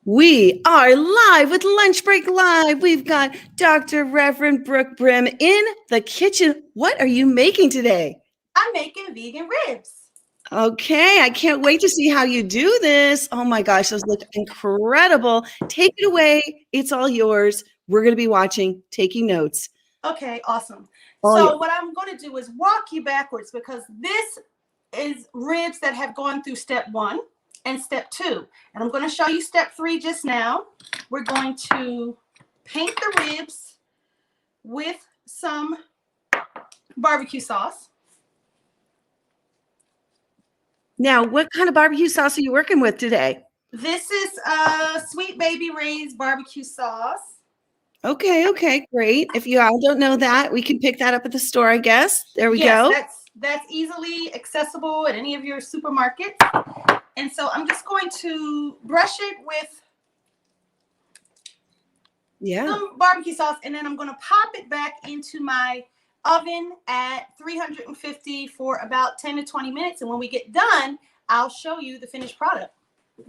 We are live with Lunch Break Live. We've got Dr. Reverend Brooke Brimm in the kitchen. What are you making today? I'm making vegan ribs. Okay, I can't wait to see how you do this. Oh my gosh, those look incredible. Take it away. It's all yours. We're going to be watching, taking notes. Okay, awesome. All yours. So what I'm going to do is walk you backwards because this is ribs that have gone through step 1 and step 2. And I'm going to show you step 3 just now. We're going to paint the ribs with some barbecue sauce. Now, what kind of barbecue sauce are you working with today? This is Sweet Baby Ray's barbecue sauce. Okay, great. If you all don't know that, we can pick that up at the store, I guess. There we go. That's easily accessible at any of your supermarkets. And so I'm just going to brush it with some barbecue sauce, and then I'm going to pop it back into my oven at 350 for about 10 to 20 minutes. And when we get done, I'll show you the finished product.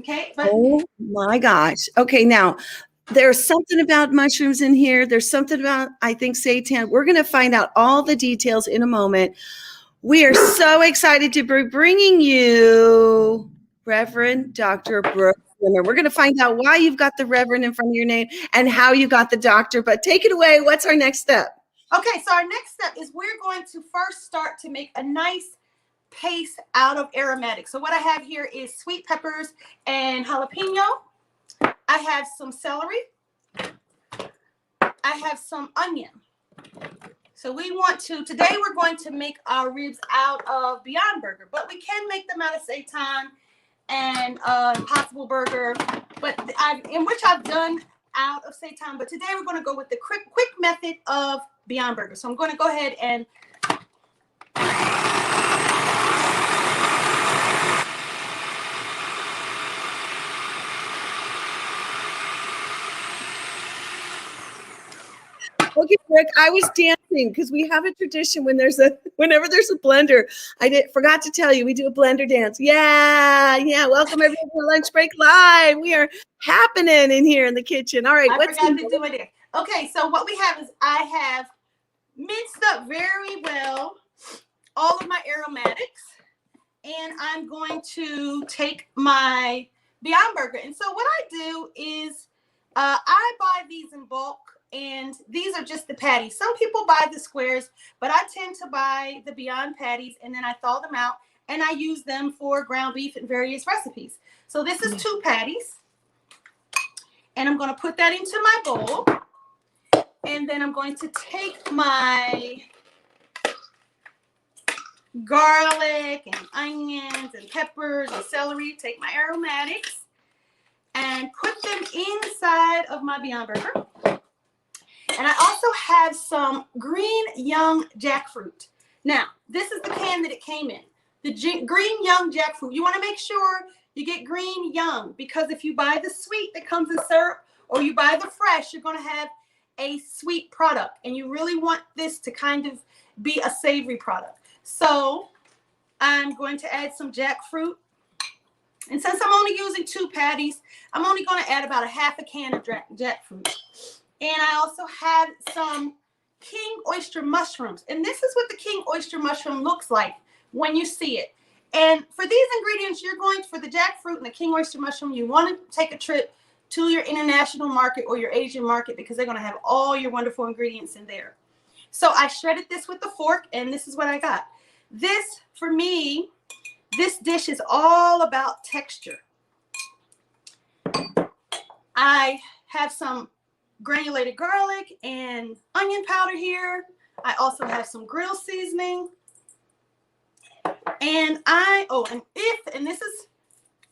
Okay. Oh my gosh. Okay. Now there's something about mushrooms in here. There's something about, I think, Seitan. We're going to find out all the details in a moment. We are so excited to be bringing you Reverend Dr. Brooke Brimm. We're going to find out why you've got the Reverend in front of your name and how you got the doctor, but take it away. What's our next step? Okay, so our next step is we're going to first start to make a nice paste out of aromatics. So what I have here is sweet peppers and jalapeno. I have some celery. I have some onion. So today we're going to make our ribs out of Beyond Burger, but we can make them out of Seitan and Impossible Burger, which I've done out of Seitan, but today we're going to go with the quick method of Beyond Burger. So I'm going to go ahead and okay, Rick, I was dancing because we have a tradition whenever there's a blender. Forgot to tell you, we do a blender dance. Yeah. Welcome everyone to Lunch Break Live. We are happening in here in the kitchen. All right, I forgot to do it. Okay, so what we have is I have minced up very well all of my aromatics, and I'm going to take my Beyond Burger. And so what I do is I buy these in bulk, and these are just the patties. Some people buy the squares, but I tend to buy the Beyond patties, and then I thaw them out, and I use them for ground beef and various recipes. So this is 2 patties, and I'm going to put that into my bowl, and then I'm going to take my garlic and onions and peppers and celery, take my aromatics, and put them inside of my Beyond Burger. And I also have some green young jackfruit. Now, this is the can that it came in. The green young jackfruit. You want to make sure you get green young, because if you buy the sweet that comes in syrup or you buy the fresh, you're going to have a sweet product. And you really want this to kind of be a savory product. So I'm going to add some jackfruit. And since I'm only using 2 patties, I'm only going to add about a half a can of jackfruit. And I also have some king oyster mushrooms. And this is what the king oyster mushroom looks like when you see it. And for these ingredients, for the jackfruit and the king oyster mushroom, you want to take a trip to your international market or your Asian market, because they're going to have all your wonderful ingredients in there. So I shredded this with a fork, and this is what I got. This, for me, this dish is all about texture. I have some granulated garlic and onion powder here. I also have some grill seasoning. And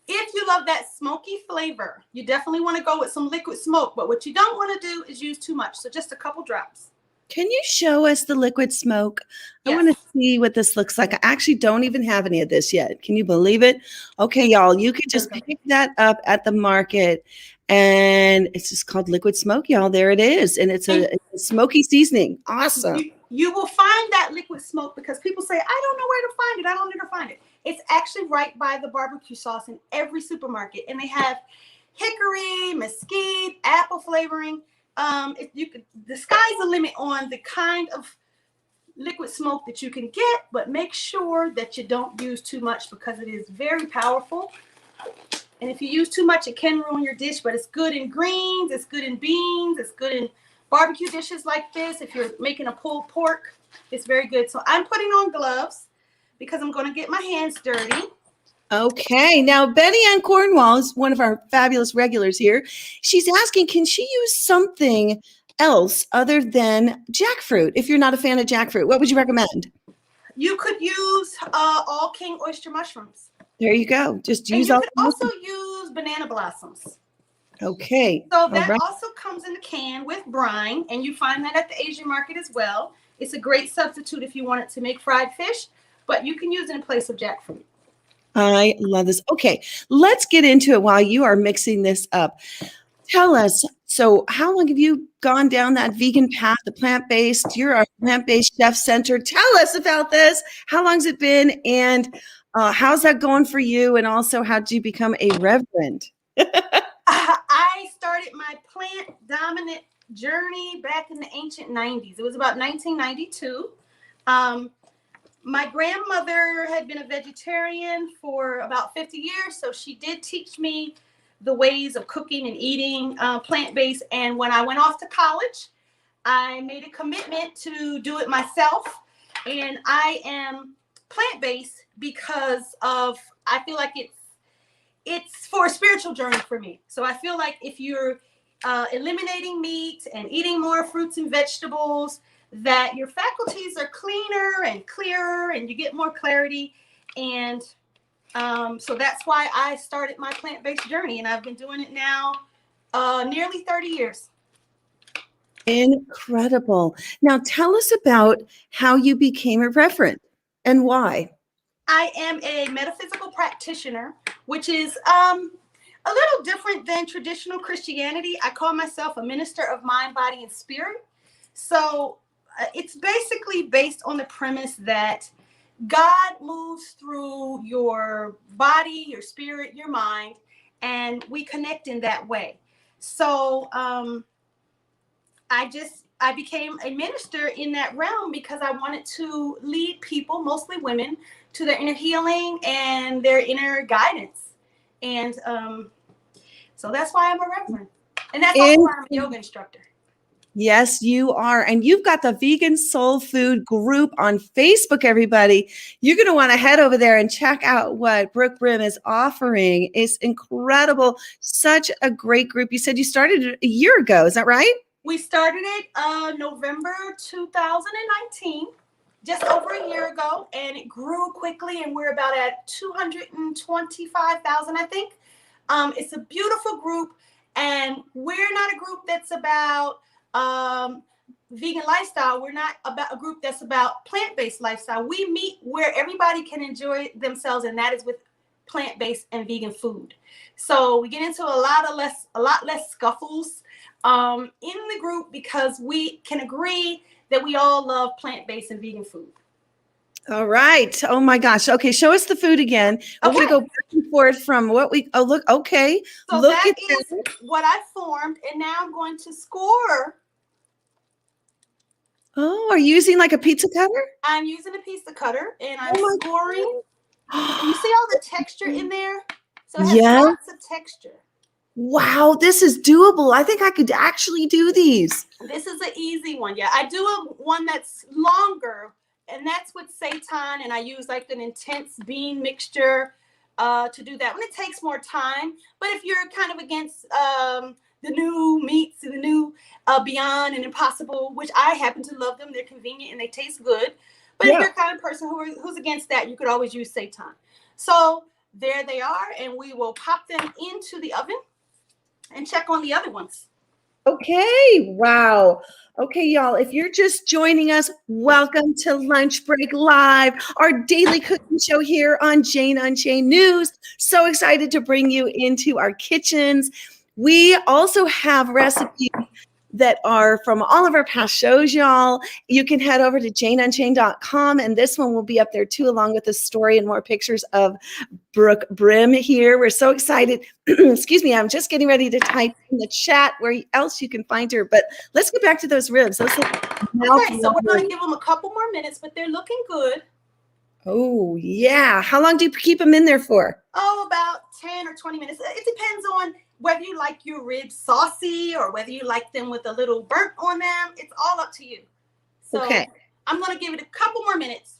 if you love that smoky flavor, you definitely want to go with some liquid smoke. But what you don't want to do is use too much. So just a couple drops. Can you show us the liquid smoke? Yes. I want to see what this looks like. I actually don't even have any of this yet. Can you believe it? Okay, y'all, you can just pick that up at the market, and it's just called liquid smoke, y'all. There it is. And it's a smoky seasoning. Awesome. You will find that liquid smoke because people say, I don't know where to find it. I don't know where to find it. It's actually right by the barbecue sauce in every supermarket. And they have hickory, mesquite, apple flavoring. The sky's the limit on the kind of liquid smoke that you can get, but make sure that you don't use too much because it is very powerful. And if you use too much, it can ruin your dish, but it's good in greens, it's good in beans, it's good in barbecue dishes like this. If you're making a pulled pork, it's very good. So I'm putting on gloves because I'm going to get my hands dirty. Okay. Now, Betty Ann Cornwall is one of our fabulous regulars here. She's asking, can she use something else other than jackfruit? If you're not a fan of jackfruit, what would you recommend? You could use all king oyster mushrooms. There you go. Just use and you could also use banana blossoms. Okay. So that also comes in a can with brine, and you find that at the Asian market as well. It's a great substitute if you want it to make fried fish, but you can use it in place of jackfruit. I love this. Okay, let's get into it while you are mixing this up. Tell us, so how long have you gone down that vegan path, the plant-based? You're a plant-based chef center. Tell us about this. How long's it been? And how's that going for you? And also, how did you become a reverend? I started my plant-dominant journey back in the ancient 90s. It was about 1992. My grandmother had been a vegetarian for about 50 years, so she did teach me the ways of cooking and eating plant-based. And when I went off to college, I made a commitment to do it myself. And I am plant-based because I feel like it's for a spiritual journey for me. So I feel like if you're eliminating meat and eating more fruits and vegetables, that your faculties are cleaner and clearer and you get more clarity. And so that's why I started my plant-based journey, and I've been doing it now nearly 30 years. Incredible. Now tell us about how you became a reverend and why. I am a metaphysical practitioner, which is a little different than traditional Christianity. I call myself a minister of mind, body, and spirit. So it's basically based on the premise that God moves through your body, your spirit, your mind, and we connect in that way. So I became a minister in that realm because I wanted to lead people, mostly women, to their inner healing and their inner guidance. And so that's why I'm a reverend. And that's also why I'm a yoga instructor. Yes, you are. And you've got the Vegan Soul Food group on Facebook, everybody. You're going to want to head over there and check out what Brooke Brimm is offering. It's incredible. Such a great group. You said you started it a year ago. Is that right? We started it November 2019, just over a year ago, and it grew quickly, and we're about at 225,000, I think. It's a beautiful group, and we're not a group that's about vegan lifestyle. We're not about a group that's about plant-based lifestyle. We meet where everybody can enjoy themselves, and that is with plant-based and vegan food. So we get into a lot less scuffles in the group because we can agree that we all love plant-based and vegan food. All right. Oh my gosh. Okay. Show us the food again. We're going to go back and forth from what we, oh, look. Okay. So look that at is what I formed. And now I'm going to score. Oh, are you using like a pizza cutter? I'm using a pizza cutter and I'm scoring. And you see all the texture in there? So it has lots of texture. Wow, this is doable. I think I could actually do these. This is an easy one. Yeah, I do one that's longer, and that's with Seitan, and I use like an intense bean mixture to do that one. It takes more time, but if you're kind of against the new meats, the new Beyond and Impossible, which I happen to love them, they're convenient and they taste good. But if you're the kind of person who's against that, you could always use Seitan. So there they are, and we will pop them into the oven and check on the other ones. Okay. Wow. Okay, y'all, if you're just joining us, welcome to Lunch Break Live, our daily cooking show here on Jane Unchained News. So excited to bring you into our kitchens. We also have recipes that are from all of our past shows, y'all. You can head over to janeunchained.com, and this one will be up there too, along with a story and more pictures of Brooke Brimm here. We're so excited. Excuse me, I'm just getting ready to type in the chat where else you can find her. But let's get back to those ribs. Those look okay, so we're going to give them a couple more minutes, but they're looking good. Oh, yeah. How long do you keep them in there for? Oh, about 10 or 20 minutes. It depends on whether you like your ribs saucy or whether you like them with a little burnt on them. It's all up to you. So okay. I'm going to give it a couple more minutes.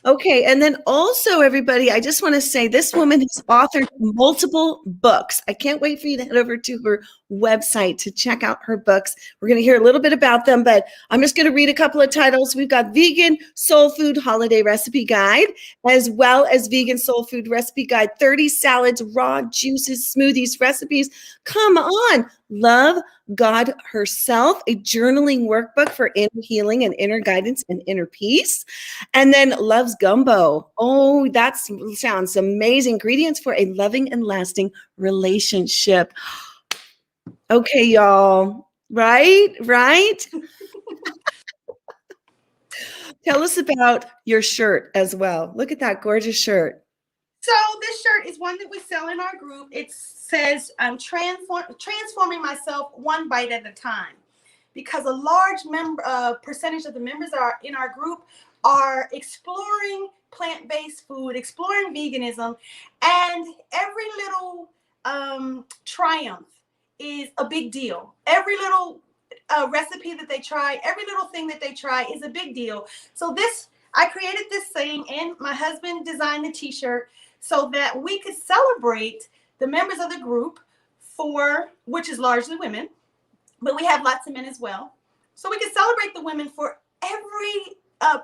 Okay. And then also, everybody, I just want to say this woman has authored multiple books. I can't wait for you to head over to her website to check out her books. We're going to hear a little bit about them, but I'm just going to read a couple of titles. We've got Vegan Soul Food Holiday Recipe Guide, as well as Vegan Soul Food Recipe Guide, 30 salads, raw juices, smoothies, recipes. Come on. Love God Herself, a journaling workbook for inner healing and inner guidance and inner peace. And then Love's Gumbo. Oh, that sounds amazing. Ingredients for a loving and lasting relationship. Okay, y'all. Right? Tell us about your shirt as well. Look at that gorgeous shirt. So this shirt is one that we sell in our group. It says, I'm transforming myself one bite at a time, because a large percentage of the members in our group are exploring plant-based food, exploring veganism, and every little triumph is a big deal. Every little recipe that they try, every little thing that they try is a big deal. So I created this saying, and my husband designed the t-shirt so that we could celebrate the members of the group, which is largely women, but we have lots of men as well. So we can celebrate the women for every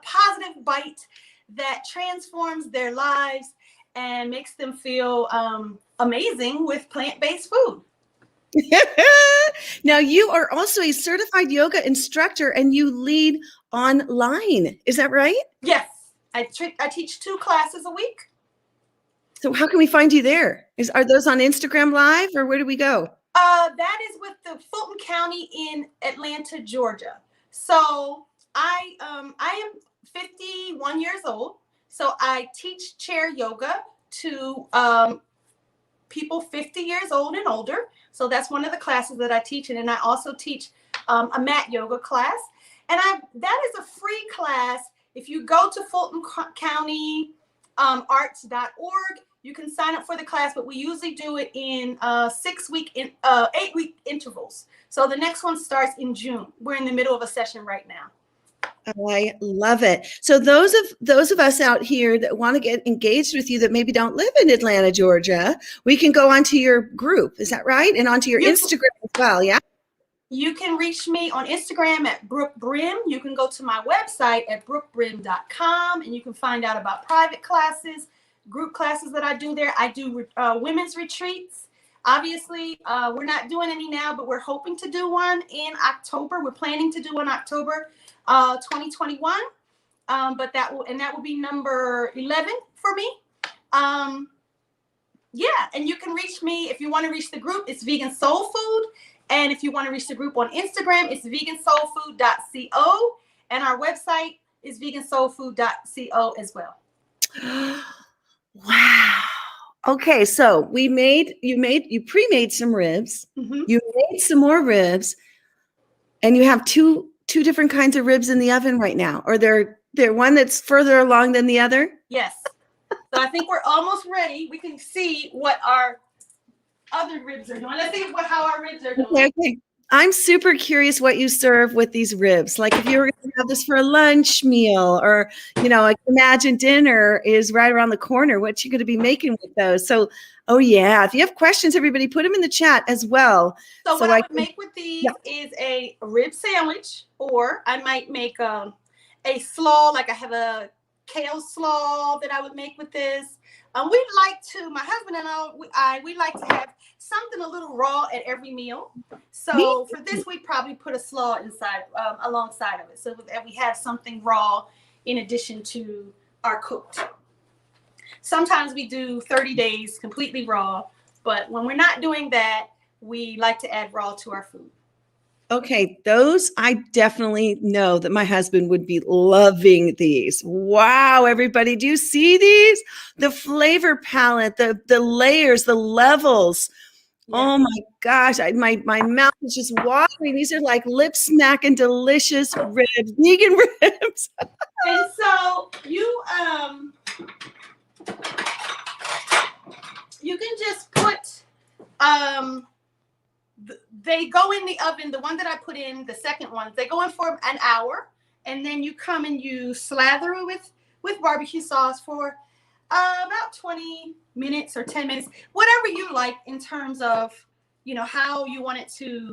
positive bite that transforms their lives and makes them feel amazing with plant-based food. Now, you are also a certified yoga instructor and you lead online. Is that right? Yes. I teach 2 classes a week. So how can we find you there? Are those on Instagram Live, or where do we go? That is with the Fulton County in Atlanta, Georgia. So I am 51 years old. So I teach chair yoga to people 50 years old and older. So that's one of the classes that I teach. And then I also teach a mat yoga class. And that is a free class. If you go to Fulton County arts.org, you can sign up for the class, but we usually do it in 8-week intervals. So the next one starts in June. We're in the middle of a session right now. I love it. So those of us out here that want to get engaged with you that maybe don't live in Atlanta, Georgia, we can go onto your group. Is that right? And onto your Instagram as well. Yeah. You can reach me on Instagram at Brooke Brimm. You can go to my website at brookebrim.com, and you can find out about private classes, group classes that I do there. I do women's retreats. Obviously, we're not doing any now, but we're hoping to do one in October. We're planning to do one October 2021. But that will be number 11 for me. Yeah, and you can reach me if you want to reach the group. It's Vegan Soul Food. And if you want to reach the group on Instagram, it's vegansoulfood.co. And our website is vegansoulfood.co as well. Wow. Okay, so you pre-made some ribs. Mm-hmm. You made some more ribs, and you have two different kinds of ribs in the oven right now. Or they're one that's further along than the other? Yes. So I think we're almost ready. We can see what our other ribs are doing. Let's see how our ribs are doing. Okay. I'm super curious what you serve with these ribs. Like if you were going to have this for a lunch meal, or, like imagine dinner is right around the corner. What you going to be making with those? So, oh yeah. If you have questions, everybody put them in the chat as well. So what I would make with these is a rib sandwich, or I might make a slaw, like I have a kale slaw that I would make with this. My husband and we like to have something a little raw at every meal. So for this, we probably put a slaw inside, alongside of it, so that we have something raw in addition to our cooked. Sometimes we do 30 days completely raw, but when we're not doing that, we like to add raw to our food. Okay, those I definitely know that my husband would be loving these. Wow, everybody, do you see these? The flavor palette, the layers, the levels. Yeah. Oh my gosh, my mouth is just watering. These are like lip smacking delicious ribs, vegan ribs. And so you can just put they go in the oven. The one that I put in, the second one, they go in for an hour, and then you come and you slather it with barbecue sauce for about 20 minutes or 10 minutes, whatever you like in terms of, how you want it to,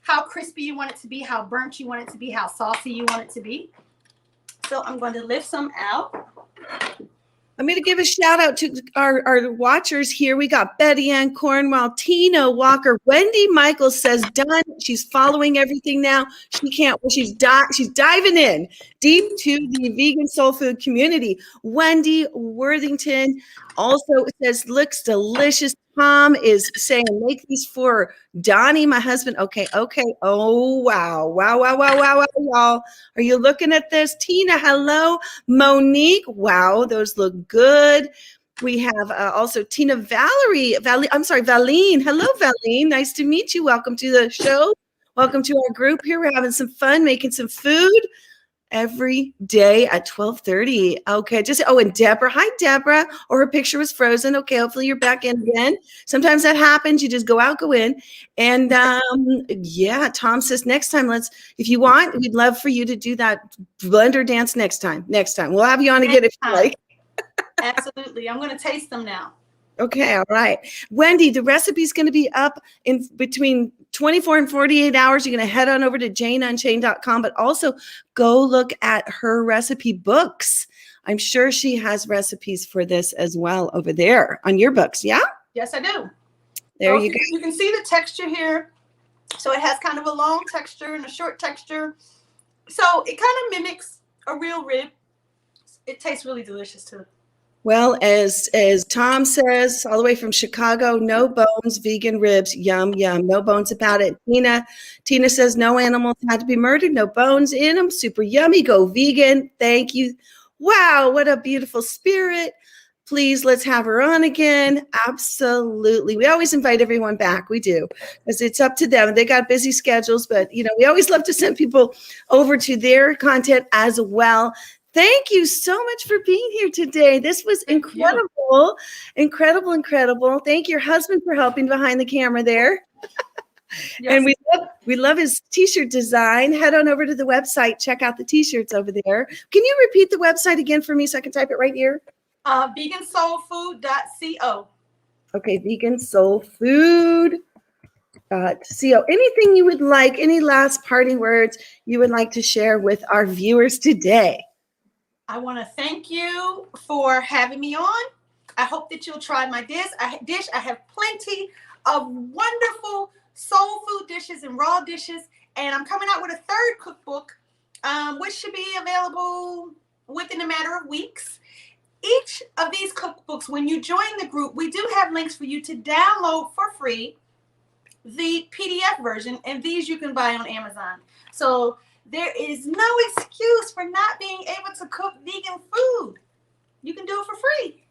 how crispy you want it to be, how burnt you want it to be, how saucy you want it to be. So I'm going to lift some out. I'm going to give a shout out to our watchers here. We got Betty Ann Cornwell, Tina Walker, Wendy Michaels says done. She's following everything now. She can't. She's diving in deep to the vegan soul food community. Wendy Worthington also says looks delicious. Tom is saying make these for Donnie, my husband. Okay. Oh wow, y'all. Are you looking at this? Tina, hello. Monique, wow, those look good. We have also Tina Valine. Hello, Valine. Nice to meet you. Welcome to the show. Welcome to our group here. We're having some fun, making some food every day at 12:30. Okay, and Deborah. Hi, Deborah. Or her picture was frozen. Okay, hopefully you're back in again. Sometimes that happens. You just go out, go in. And yeah, Tom says next time, if you want, we'd love for you to do that blender dance next time. We'll have you on again if you like. Absolutely. I'm going to taste them now. Okay, all right. Wendy, the recipe is going to be up in between 24 and 48 hours. You're going to head on over to janeunchained.com, but also go look at her recipe books. I'm sure she has recipes for this as well over there on your books, yeah? Yes, I do. There you go. You can see the texture here. So it has kind of a long texture and a short texture. So it kind of mimics a real rib. It tastes really delicious too. Well, as Tom says, all the way from Chicago, no bones, vegan ribs, yum, yum, no bones about it. Tina says no animals had to be murdered, no bones in them, super yummy, go vegan. Thank you. Wow, what a beautiful spirit. Please, let's have her on again. Absolutely. We always invite everyone back. We do, because it's up to them. They got busy schedules, but we always love to send people over to their content as well. Thank you so much for being here today. This was incredible. Incredible. Thank your husband for helping behind the camera there. Yes. And we love his t-shirt design. Head on over to the website. Check out the t-shirts over there. Can you repeat the website again for me so I can type it right here? Vegansoulfood.co. Okay, vegansoulfood.co. Anything you would like, any last parting words you would like to share with our viewers today? I want to thank you for having me on. I hope that you'll try my dish. I have plenty of wonderful soul food dishes and raw dishes. And I'm coming out with a third cookbook, which should be available within a matter of weeks. Each of these cookbooks, when you join the group, we do have links for you to download for free the PDF version. And these you can buy on Amazon. So there is no excuse for not being able to cook vegan food. You can do it for free.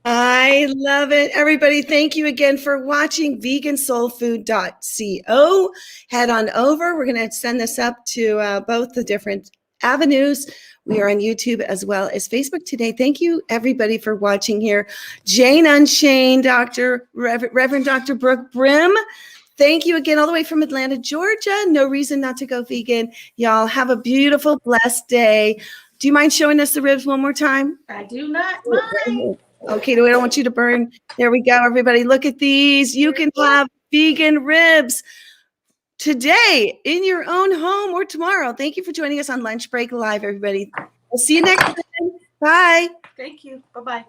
I love it. Everybody, thank you again for watching vegansoulfood.co. Head on over. We're going to send this up to both the different avenues. We are on YouTube as well as Facebook today. Thank you, everybody, for watching here. Jane Unchained, Reverend Dr. Brooke Brimm. Thank you again, all the way from Atlanta, Georgia. No reason not to go vegan. Y'all have a beautiful, blessed day. Do you mind showing us the ribs one more time? I do not mind. Okay, we don't want you to burn. There we go, everybody. Look at these. You can have vegan ribs today in your own home or tomorrow. Thank you for joining us on Lunch Break Live, everybody. We'll see you next time. Bye. Thank you. Bye-bye.